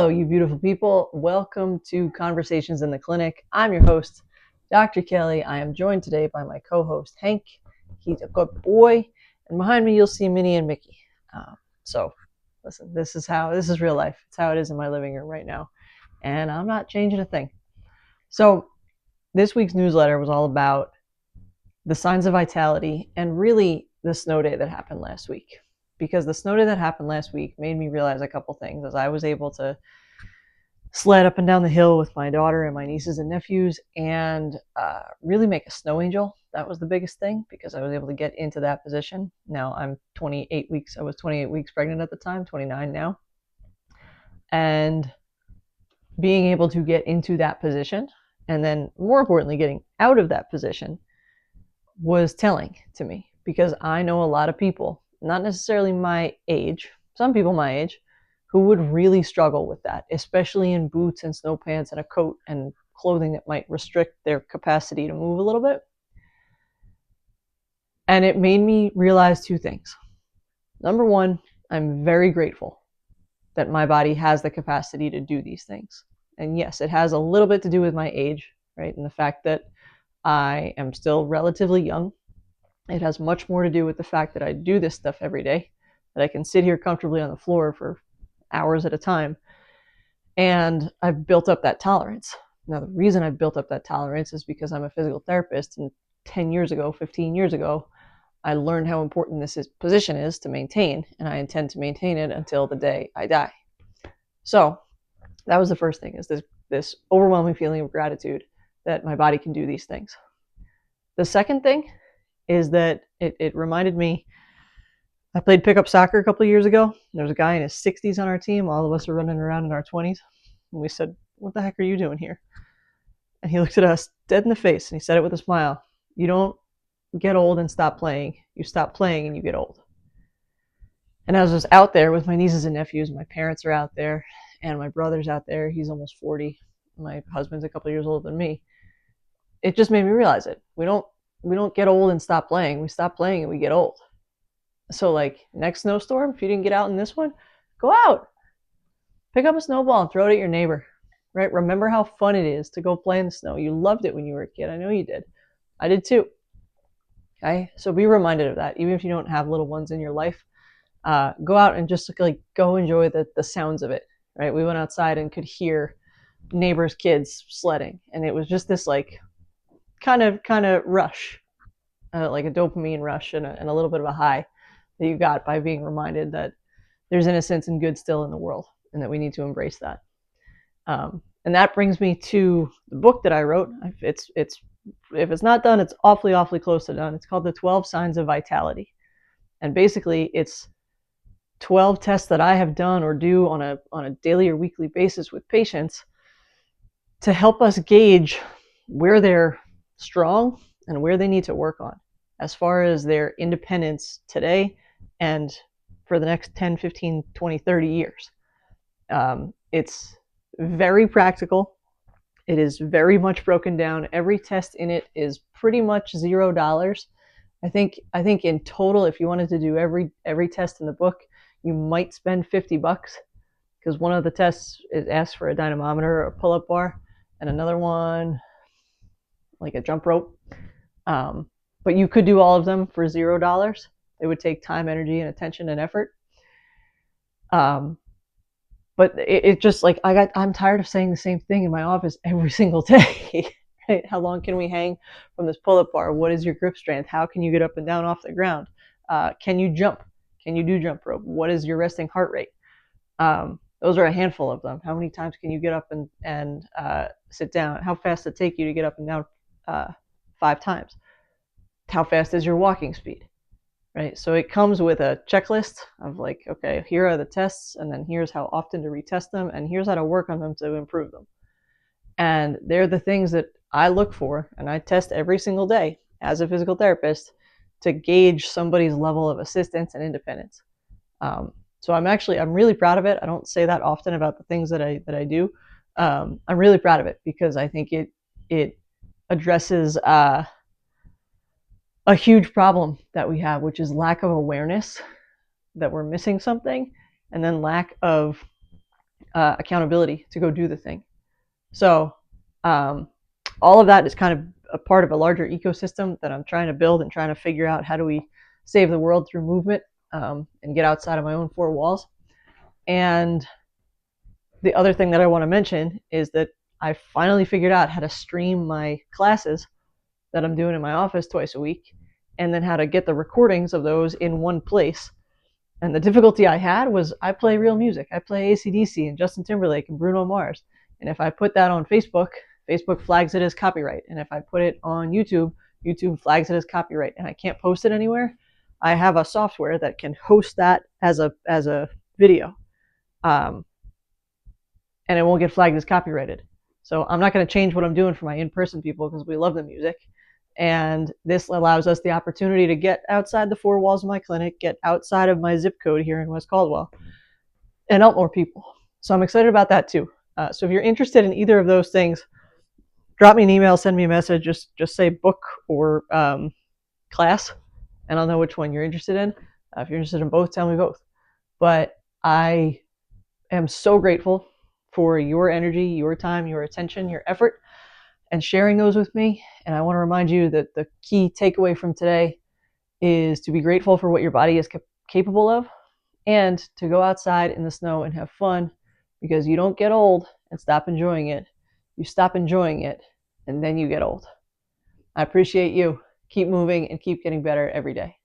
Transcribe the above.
Hello, you beautiful people. Welcome to Conversations in the Clinic. I'm your host, Dr. Kelly. I am joined today by my co-host, Hank. He's a good boy. And behind me, you'll see Minnie and Mickey. So, listen, this is real life. It's how it is in my living room right now. And I'm not changing a thing. So, this week's newsletter was all about the signs of vitality and really the snow day that happened last week. Because the snow day that happened last week made me realize a couple things as I was able to sled up and down the hill with my daughter and my nieces and nephews and really make a snow angel. That was the biggest thing because I was able to get into that position. Now I'm 28 weeks. I was 28 weeks pregnant at the time, 29 now. And being able to get into that position and then more importantly, getting out of that position was telling to me because I know a lot of people, not necessarily my age, some people my age, who would really struggle with that, especially in boots and snow pants and a coat and clothing that might restrict their capacity to move a little bit. And it made me realize two things. Number one, I'm very grateful that my body has the capacity to do these things. And yes, it has a little bit to do with my age, right? And the fact that I am still relatively young. It has much more to do with the fact that I do this stuff every day, that I can sit here comfortably on the floor for hours at a time. And I've built up that tolerance. Now, the reason I've built up that tolerance is because I'm a physical therapist. And 10 years ago, 15 years ago, I learned how important this position is to maintain. And I intend to maintain it until the day I die. So that was the first thing, is this overwhelming feeling of gratitude that my body can do these things. The second thing is that it reminded me, I played pickup soccer a couple of years ago. There was a guy in his 60s on our team. All of us are running around in our 20s. And we said, "What the heck are you doing here?" And he looked at us dead in the face and he said it with a smile. "You don't get old and stop playing. You stop playing and you get old." And I was just out there with my nieces and nephews. My parents are out there and my brother's out there. He's almost 40. My husband's a couple of years older than me. It just made me realize it. We don't get old and stop playing. We stop playing and we get old. So like next snowstorm, if you didn't get out in this one, go out. Pick up a snowball and throw it at your neighbor, right? Remember how fun it is to go play in the snow. You loved it when you were a kid. I know you did. I did too. Okay, so be reminded of that. Even if you don't have little ones in your life, go out and just like go enjoy the sounds of it, right? We went outside and could hear neighbors' kids sledding. And it was just this like kind of rush, like a dopamine rush and a little bit of a high that you got by being reminded that there's innocence and good still in the world and that we need to embrace that. And that brings me to the book that I wrote. If it's not done, it's awfully close to done. It's called The 12 Signs of Vitality. And basically it's 12 tests that I have done or do on a daily or weekly basis with patients to help us gauge where they're strong and where they need to work on as far as their independence today and for the next 10, 15, 20, 30 years. It's very practical. It is very much broken down. Every test in it is pretty much $0. I think in total, if you wanted to do every test in the book, you might spend $50 because one of the tests is asks for a dynamometer or a pull-up bar, and another one like a jump rope. But you could do all of them for $0. It would take time, energy, and attention and effort. But it just like I'm tired of saying the same thing in my office every single day. Right? How long can we hang from this pull-up bar? What is your grip strength? How can you get up and down off the ground? Can you jump? Can you do jump rope? What is your resting heart rate? Those are a handful of them. How many times can you get up and sit down? How fast does it take you to get up and down 5 times? How fast is your walking speed? Right? So it comes with a checklist of like, okay, here are the tests, and then here's how often to retest them, and here's how to work on them to improve them. And they're the things that I look for, and I test every single day as a physical therapist to gauge somebody's level of assistance and independence. So I'm really proud of it. I don't say that often about the things that I do. I'm really proud of it because I think it addresses a huge problem that we have, which is lack of awareness that we're missing something, and then lack of accountability to go do the thing. So all of that is kind of a part of a larger ecosystem that I'm trying to build and trying to figure out how do we save the world through movement, and get outside of my own four walls. And the other thing that I want to mention is that I finally figured out how to stream my classes that I'm doing in my office twice a week, and then how to get the recordings of those in one place. And the difficulty I had was I play real music. I play AC/DC and Justin Timberlake and Bruno Mars. And if I put that on Facebook, Facebook flags it as copyright. And if I put it on YouTube, YouTube flags it as copyright. And I can't post it anywhere. I have a software that can host that as a video, and it won't get flagged as copyrighted. So I'm not going to change what I'm doing for my in-person people because we love the music. And this allows us the opportunity to get outside the four walls of my clinic, get outside of my zip code here in West Caldwell, and help more people. So I'm excited about that too. So if you're interested in either of those things, drop me an email, send me a message, just say book or class, and I'll know which one you're interested in. If you're interested in both, tell me both. But I am so grateful for your energy, your time, your attention, your effort, and sharing those with me. And I want to remind you that the key takeaway from today is to be grateful for what your body is capable of, and to go outside in the snow and have fun, because you don't get old and stop enjoying it. You stop enjoying it and then you get old. I appreciate you. Keep moving and keep getting better every day.